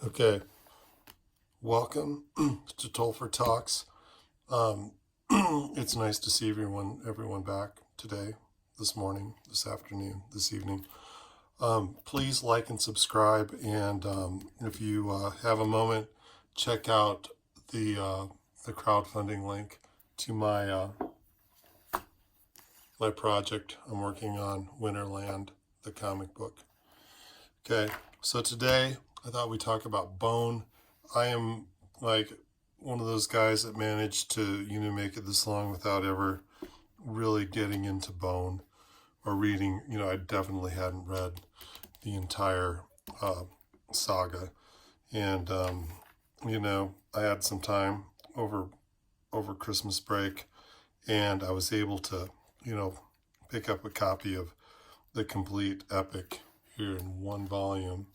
Okay, welcome to tohlfer Talks. Um, it's nice to see everyone back today, this morning, this afternoon, this evening. Please like and subscribe, and if you have a moment, check out the crowdfunding link to my project I'm working on, Winterland, the comic book. Okay, so today I thought we'd talk about bone. I am like one of those guys that managed to, make it this long without ever really getting into bone or reading. I definitely hadn't read the entire saga, and I had some time over Christmas break, and I was able to, pick up a copy of the complete epic here in one volume,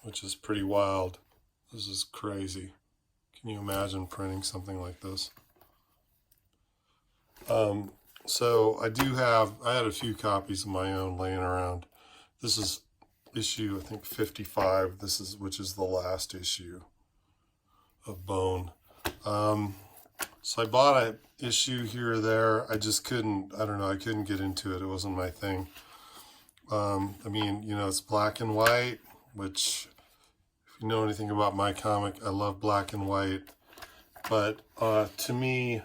which is pretty wild. This is crazy. Can you imagine printing something like this? So I had a few copies of my own laying around. This is issue, I think 55. Which is the last issue of Bone. So I bought an issue here or there. I just couldn't, I don't know, I couldn't get into it. It wasn't my thing. It's black and white, which, if you know anything about my comic, I love black and white. But to me,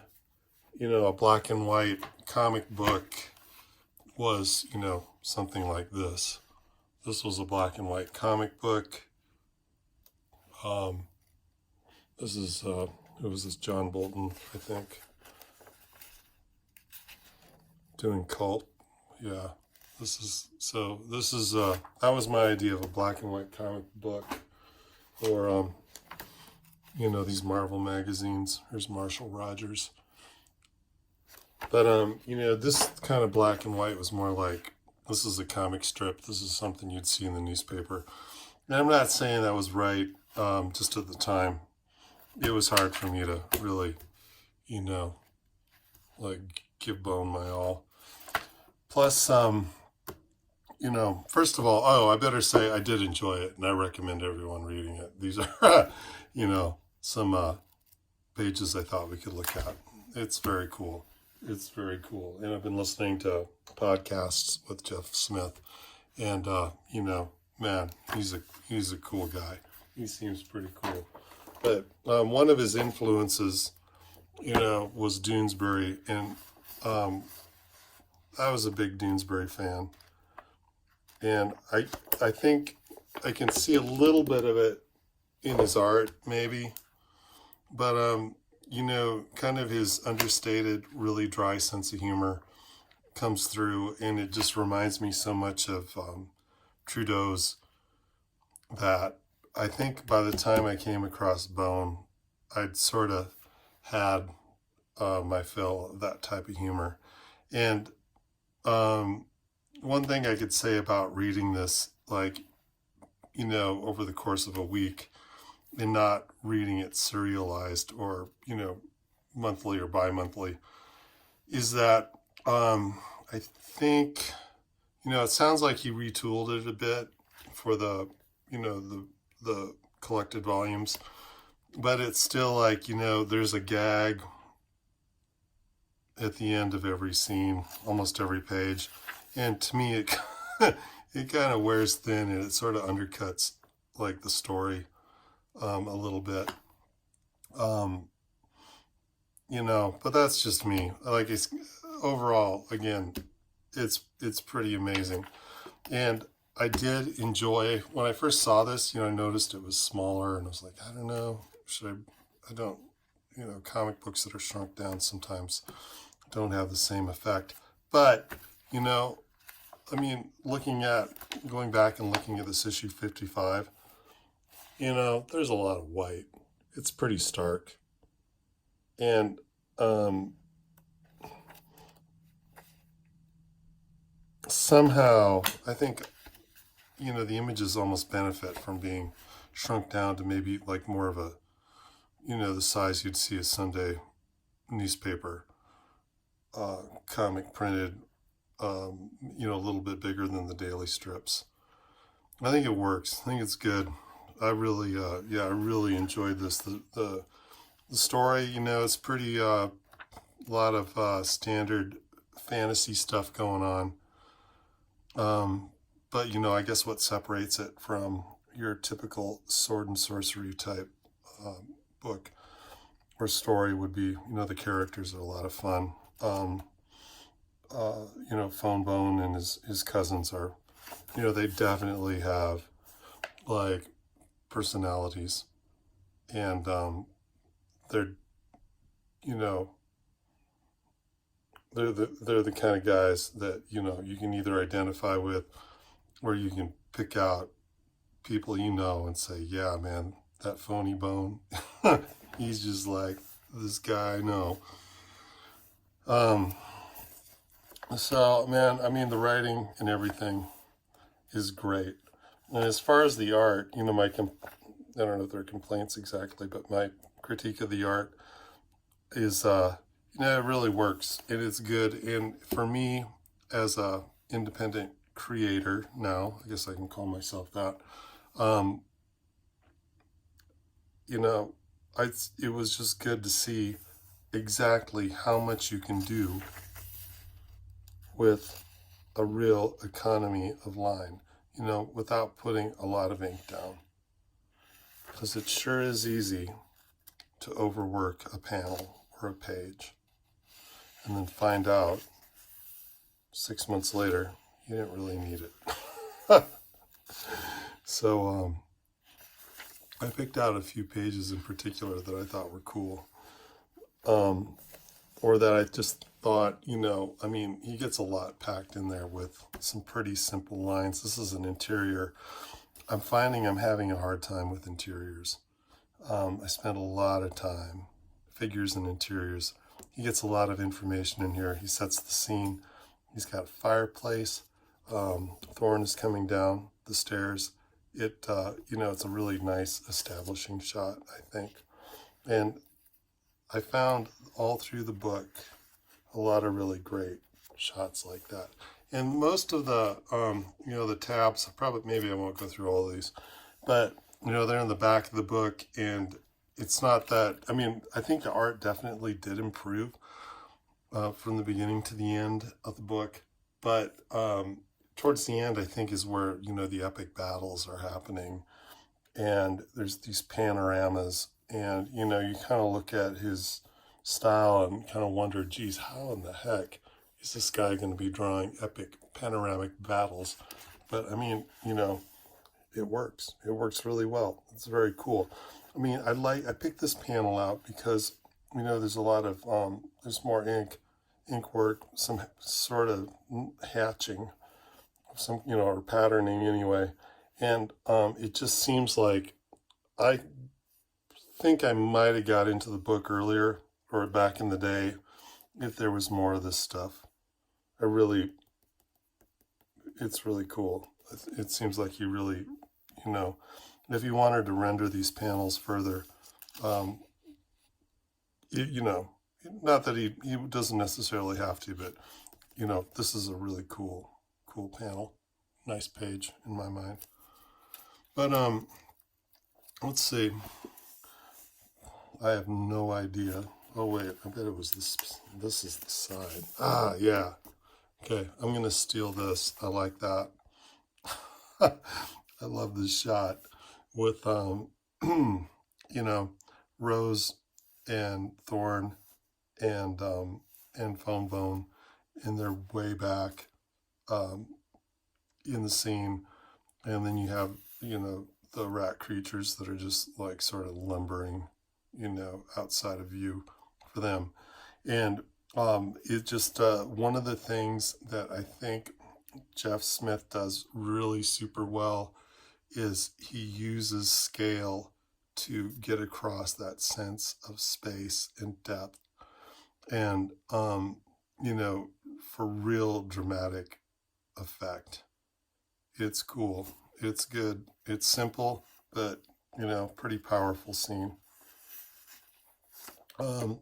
a black and white comic book was, something like this. This was a black and white comic book. This is, who was this? John Bolton, I think. Doing Cult. Yeah. That was my idea of a black and white comic book. Or, these Marvel magazines. Here's Marshall Rogers. But, this kind of black and white was more like, this is a comic strip. This is something you'd see in the newspaper. And I'm not saying that was right, just at the time. It was hard for me to really, give Bone my all. Plus, first of all, I better say I did enjoy it, and I recommend everyone reading it. These are, some pages I thought we could look at. It's very cool. It's very cool. And I've been listening to podcasts with Jeff Smith, and man, he's a cool guy. He seems pretty cool. But one of his influences, was Doonesbury, and I was a big Doonesbury fan. And I think I can see a little bit of it in his art, maybe. But, kind of his understated, really dry sense of humor comes through, and it just reminds me so much of Trudeau's, that I think by the time I came across Bone, I'd sort of had my fill of that type of humor. And one thing I could say about reading this, over the course of a week, and not reading it serialized or, monthly or bi-monthly, is that I think, it sounds like he retooled it a bit for the collected volumes, but it's still like, there's a gag at the end of every scene, almost every page. And to me, it it kind of wears thin, and it sort of undercuts like the story a little bit. But that's just me. It's overall, again, it's pretty amazing. And I did enjoy, when I first saw this, I noticed it was smaller, and I was like, I don't know, I don't, comic books that are shrunk down sometimes don't have the same effect. But, going back and looking at this issue 55, there's a lot of white. It's pretty stark. And somehow, I think, the images almost benefit from being shrunk down to maybe like more of a, the size you'd see a Sunday newspaper comic printed, a little bit bigger than the daily strips. I think it works. I think it's good. I really, yeah, I really enjoyed this. The story, you know, it's pretty, a lot of standard fantasy stuff going on. But, you know, I guess what separates it from your typical sword and sorcery type book or story would be, you know, the characters are a lot of fun. You know, Phone Bone and his cousins are, you know, they definitely have like personalities, and they're, you know, they're the kind of guys that, you know, you can either identify with, or you can pick out people you know and say, yeah, man, that Phony Bone, he's just like this guy I know. Um, so, man, I mean, the writing and everything is great. And as far as the art, you know, I don't know if they're complaints exactly, but my critique of the art is, you know, it really works and it's good. And for me, as a independent creator now, I guess I can call myself that, um, you know, it was just good to see exactly how much you can do with a real economy of line, you know, without putting a lot of ink down. Because it sure is easy to overwork a panel or a page and then find out 6 months later you didn't really need it. So I picked out a few pages in particular that I thought were cool, or that I just thought, you know, I mean, he gets a lot packed in there with some pretty simple lines. This is an interior. I'm finding I'm having a hard time with interiors. I spent a lot of time, figures and interiors. He gets a lot of information in here. He sets the scene. He's got a fireplace. Thorn is coming down the stairs. You know, it's a really nice establishing shot, I think. And I found all through the book a lot of really great shots like that. And most of the, you know, the tabs, probably, maybe I won't go through all of these, but, you know, they're in the back of the book, and it's not that, I mean, I think the art definitely did improve from the beginning to the end of the book, but towards the end, I think, is where, you know, the epic battles are happening, and there's these panoramas, and, you know, you kind of look at his style and kind of wonder, geez, how in the heck is this guy going to be drawing epic panoramic battles? But I mean, you know, it works. It works really well. It's very cool. I mean, I picked this panel out because, you know, there's a lot of, there's more ink work, some sort of hatching, some, you know, or patterning anyway. And it just seems like, I think I might have got into the book earlier or back in the day if there was more of this stuff. It's really cool. It seems like he really, you know, if he wanted to render these panels further, you know, not that he doesn't necessarily have to, but, you know, this is a really cool panel. Nice page in my mind. But let's see. I have no idea. Oh wait, I bet it was this. This is the side. Ah, yeah. Okay, I'm gonna steal this. I like that. I love this shot with you know, Rose and Thorn and Phone Bone, and they're way back in the scene, and then you have, you know, the rat creatures that are just like sort of lumbering, you know, outside of view for them. And it just, one of the things that I think Jeff Smith does really super well is he uses scale to get across that sense of space and depth, and, you know, for real dramatic effect. It's cool. It's good. It's simple, but, you know, pretty powerful scene.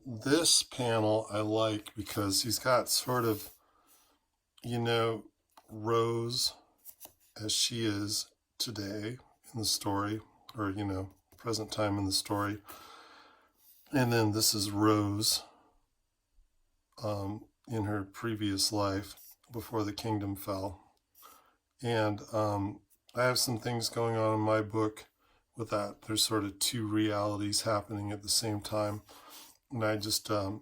This panel I like because he's got sort of, you know, Rose as she is today in the story, or, present time in the story. And then this is Rose in her previous life before the kingdom fell. And I have some things going on in my book with that. There's sort of two realities happening at the same time. And I just, I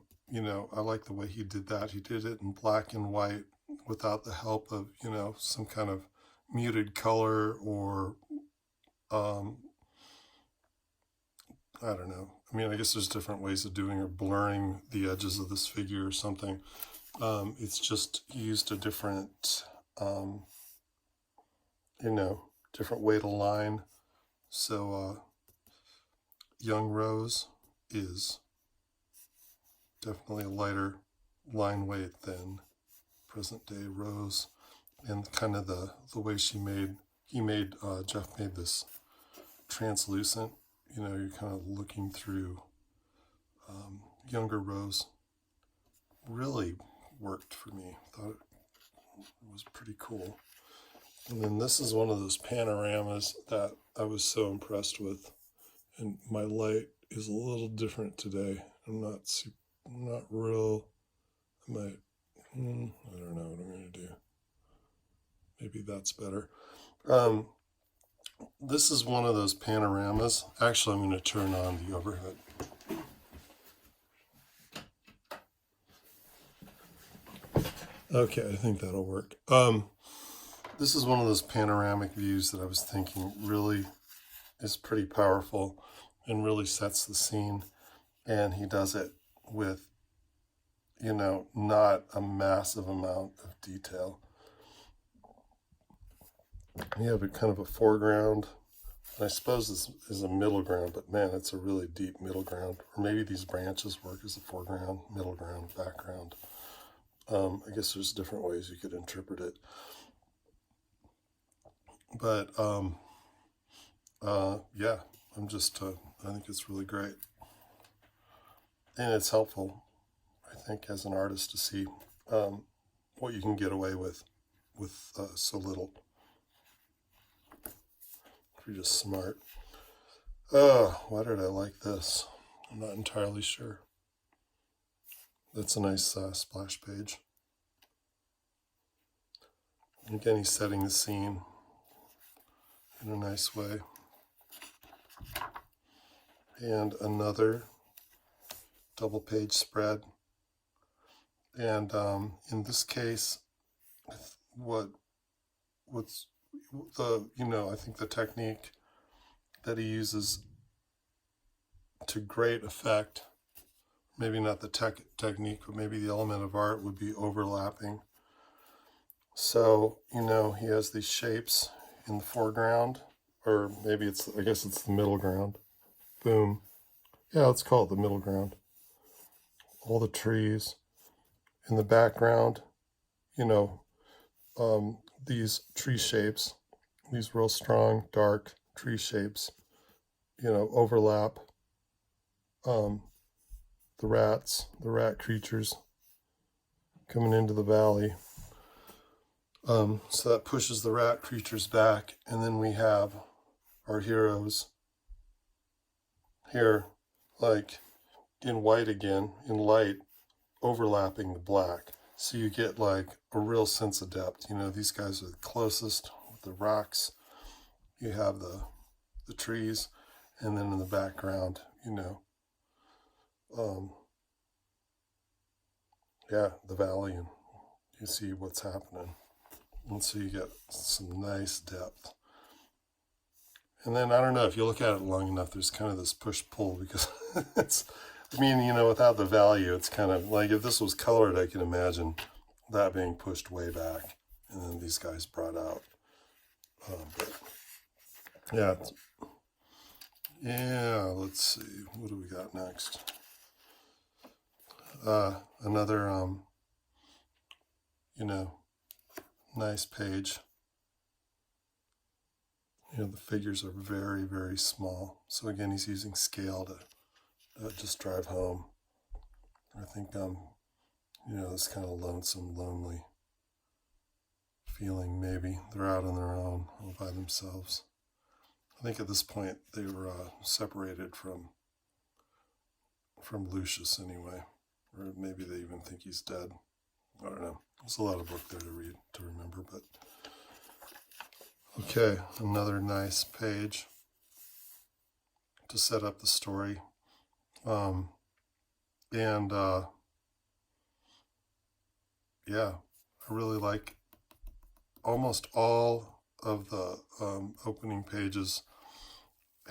like the way he did that. He did it in black and white without the help of, some kind of muted color or, I don't know. I mean, I guess there's different ways of doing or blurring the edges of this figure or something. It's just used a different, different way to line. So young Rose is definitely a lighter line weight than present day Rose. And kind of the way Jeff made this translucent. You're kind of looking through. Younger Rose really worked for me. Thought it was pretty cool. And then this is one of those panoramas that I was so impressed with. And my light is a little different today. I don't know what I'm going to do. Maybe that's better. This is one of those panoramas. Actually, I'm going to turn on the overhead. Okay, I think that'll work. This is one of those panoramic views that I was thinking really is pretty powerful and really sets the scene. And he does it with, not a massive amount of detail. You have a kind of a foreground. And I suppose this is a middle ground, but man, it's a really deep middle ground. Or maybe these branches work as a foreground, middle ground, background. I guess there's different ways you could interpret it. But, yeah, I think it's really great. And it's helpful, I think, as an artist to see what you can get away with so little. If you're just smart. Why did I like this? I'm not entirely sure. That's a nice splash page. Again, he's setting the scene in a nice way. And another double page spread. And in this case, what's the, I think the technique that he uses to great effect, maybe not the technique, but maybe the element of art would be overlapping. So, he has these shapes in the foreground, or maybe I guess it's the middle ground. Boom. Yeah, let's call it the middle ground. All the trees in the background, these tree shapes, these real strong, dark tree shapes, overlap. The rat creatures coming into the valley. So that pushes the rat creatures back, and then we have our heroes here, like in white again, in light, overlapping the black. So you get like a real sense of depth. These guys are the closest with the rocks. You have the trees, and then in the background, the valley, and you see what's happening. And so you get some nice depth. And then, I don't know, if you look at it long enough, there's kind of this push-pull, because without the value, it's kind of like, if this was colored, I can imagine that being pushed way back, and then these guys brought out. Let's see, what do we got next? Another, nice page. The figures are very, very small. So again, he's using scale to just drive home. I think, this kind of lonesome, lonely feeling, maybe. They're out on their own, all by themselves. think at this point they were separated from Lucius anyway, or maybe they even think he's dead. I don't know. There's a lot of book there to read, to remember, but okay, another nice page to set up the story. Yeah, I really like almost all of the opening pages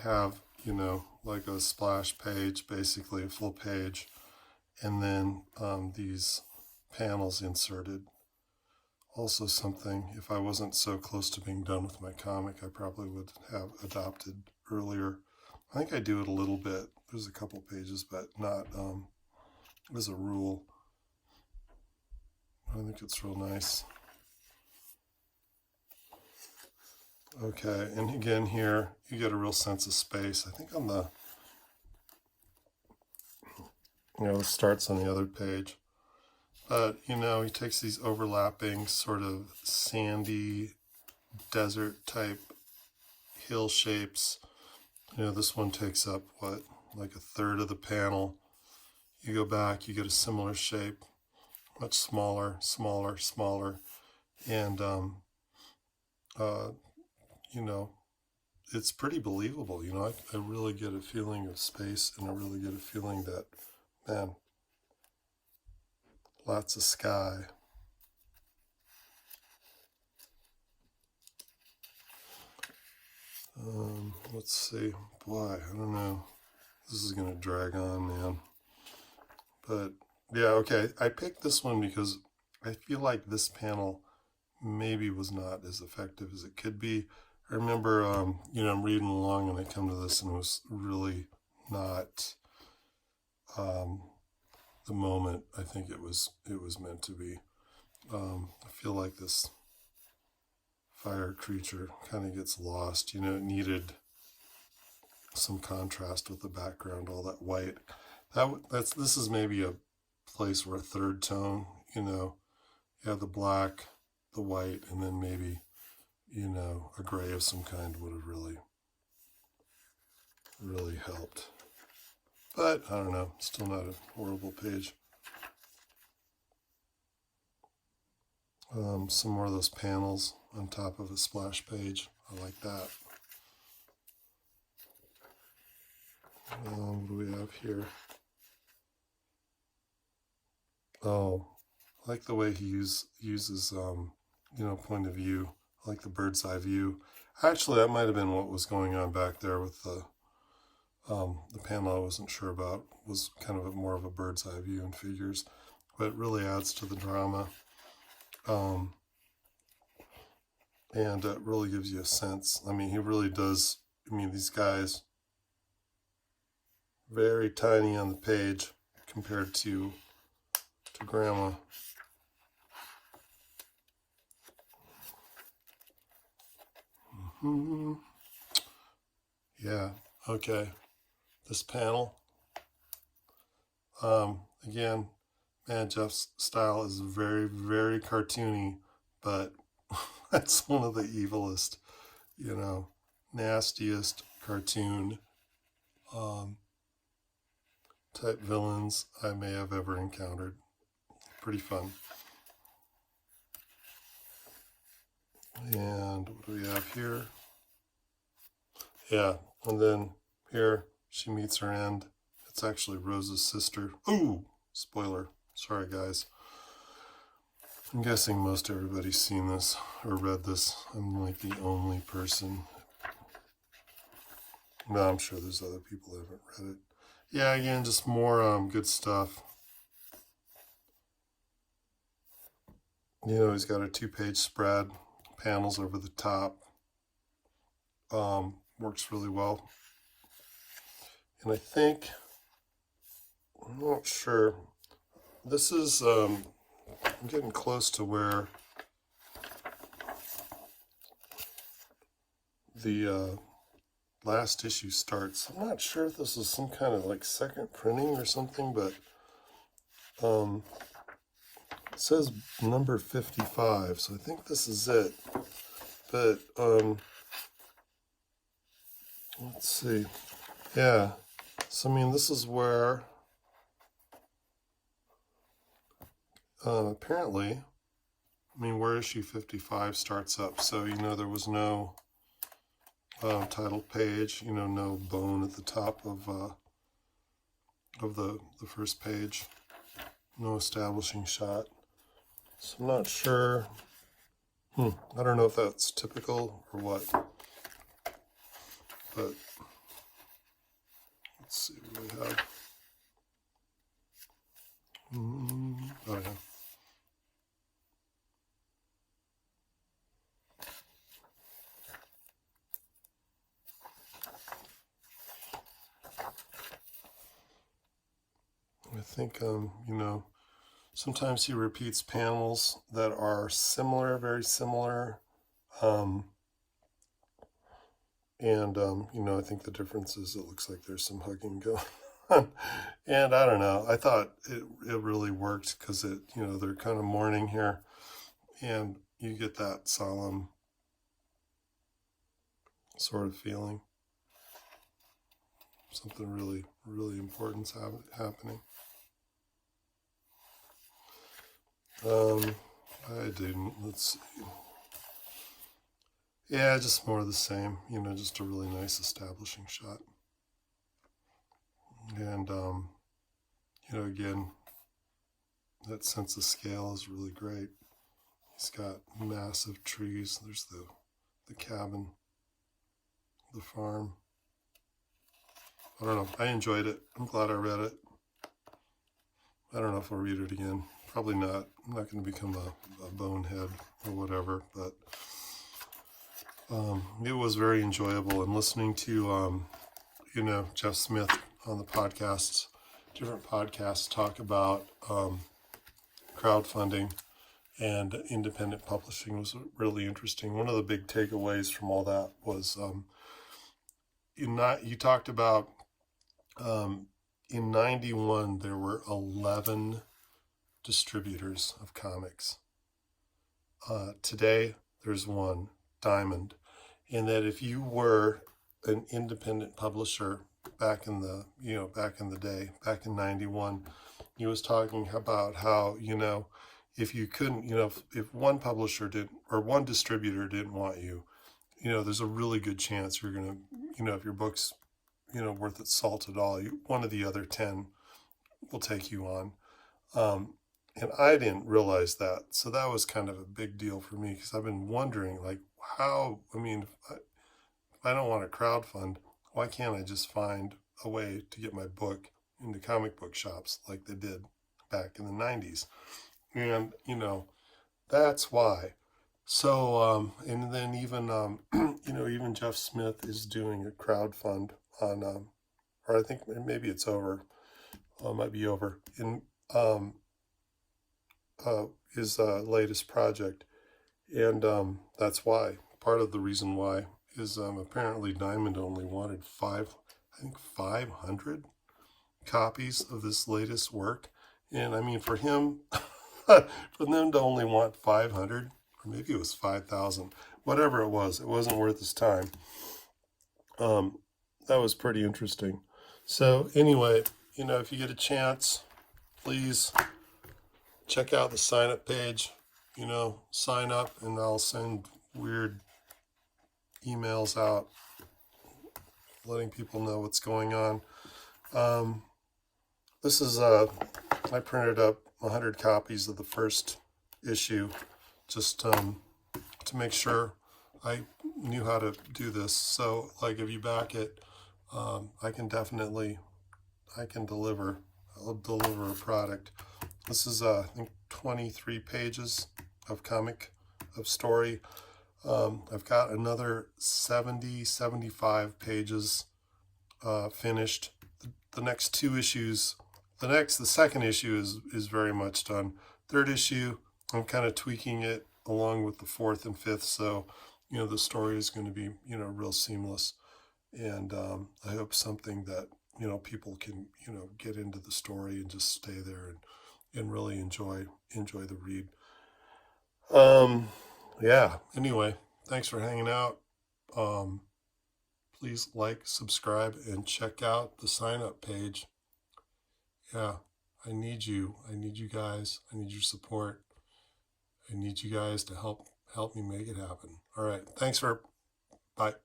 have, you know, like a splash page, basically a full page, and then these panels inserted. Also something, if I wasn't so close to being done with my comic, I probably would have adopted earlier. I think I do it a little bit. There's a couple pages, but not as a rule. I think it's real nice. Okay, and again here, you get a real sense of space. I think on the, you know, it starts on the other page. But, you know, he takes these overlapping sort of sandy desert type hill shapes. You know, this one takes up, what, like a third of the panel. You go back, you get a similar shape, much smaller, smaller, smaller. And, you know, it's pretty believable. You know, I really get a feeling of space, and I really get a feeling that, man, lots of sky. Let's see. Boy, I don't know. This is going to drag on, man. But, yeah, okay. I picked this one because I feel like this panel maybe was not as effective as it could be. I remember, you know, I'm reading along and I come to this and it was really not the moment I think it was meant to be. I feel like this fire creature kind of gets lost. You know, it needed some contrast with the background, all that white. This is maybe a place where a third tone, you know, you have the black, the white, and then maybe, you know, a gray of some kind would have really helped. But I don't know, still not a horrible page. Some more of those panels on top of a splash page. I like that. What do we have here? Oh, I like the way he uses, you know, point of view. I like the bird's eye view. Actually, that might have been what was going on back there with the panel I wasn't sure about. Was kind of more of a bird's eye view in figures, but it really adds to the drama. And it really gives you a sense. I mean, he really does. I mean, these guys, very tiny on the page compared to Grandma. Yeah, okay. This panel, again, man, Jeff's style is very, very cartoony, but that's one of the evilest, you know, nastiest cartoon type villains I may have ever encountered. Pretty fun. And what do we have here? Yeah, and then here she meets her end. It's actually Rose's sister. Ooh, spoiler. Sorry, guys. I'm guessing most everybody's seen this or read this. I'm like the only person. No, I'm sure there's other people who haven't read it. Yeah, again, just more good stuff. You know, he's got a 2-page spread, panels over the top. Works really well. And I think, I'm not sure, this is, I'm getting close to where the last issue starts. I'm not sure if this is some kind of like second printing or something, but it says number 55, so I think this is it. But Let's see. Yeah. So, I mean, this is where apparently, I mean, where issue 55 starts up. So, there was no title page, no bone at the top of the first page, no establishing shot. So I'm not sure. I don't know if that's typical or what, but let's see what we have. Oh yeah. I think sometimes he repeats panels that are similar, very similar. I think the difference is it looks like there's some hugging going on. And I don't know. I thought it really worked because they're kind of mourning here, and you get that solemn sort of feeling. Something really, really important's happening. I didn't. Let's see. Yeah, just more of the same. Just a really nice establishing shot. And, again, that sense of scale is really great. He's got massive trees. There's the cabin, the farm. I don't know. I enjoyed it. I'm glad I read it. I don't know if I'll read it again. Probably not. I'm not going to become a bonehead or whatever, but it was very enjoyable. And listening to, Jeff Smith on the podcasts, different podcasts talk about crowdfunding and independent publishing was really interesting. One of the big takeaways from all that was you talked about in 91 there were 11 distributors of comics. Today there's one, Diamond, and that if you were an independent publisher back in the day, back in 91, he was talking about how if you couldn't, if one publisher didn't or one distributor didn't want you, there's a really good chance you're gonna, if your book's worth its salt at all, one of the other 10 will take you on. And I didn't realize that. So that was kind of a big deal for me because I've been wondering, like, how, if I don't want to crowdfund, why can't I just find a way to get my book into comic book shops like they did back in the 90s? And, that's why. So, and then even, even Jeff Smith is doing a crowdfund on, or I think maybe it's over, might be over, in his latest project. And that's why, part of the reason why is apparently Diamond only wanted 500 copies of this latest work. And I mean, for him, for them to only want 500, or maybe it was 5,000, whatever it wasn't worth his time. That was pretty interesting. So anyway, if you get a chance, please check out the sign up page, sign up and I'll send weird emails out letting people know what's going on. This is, I printed up 100 copies of the first issue just to make sure I knew how to do this. So, like, if you back it, I can deliver. I'll deliver a product. This is, I think, 23 pages of story. I've got another 75 pages finished. The next two issues, the second issue is very much done. Third issue, I'm kind of tweaking it along with the fourth and fifth, so the story is going to be real seamless, and I hope something that people can get into the story and just stay there and really enjoy the read. Yeah. Anyway, thanks for hanging out. please like, subscribe, and check out the sign-up page. Yeah, I need you. I need you guys. I need your support. I need you guys to help me make it happen. All right. Thanks for, bye.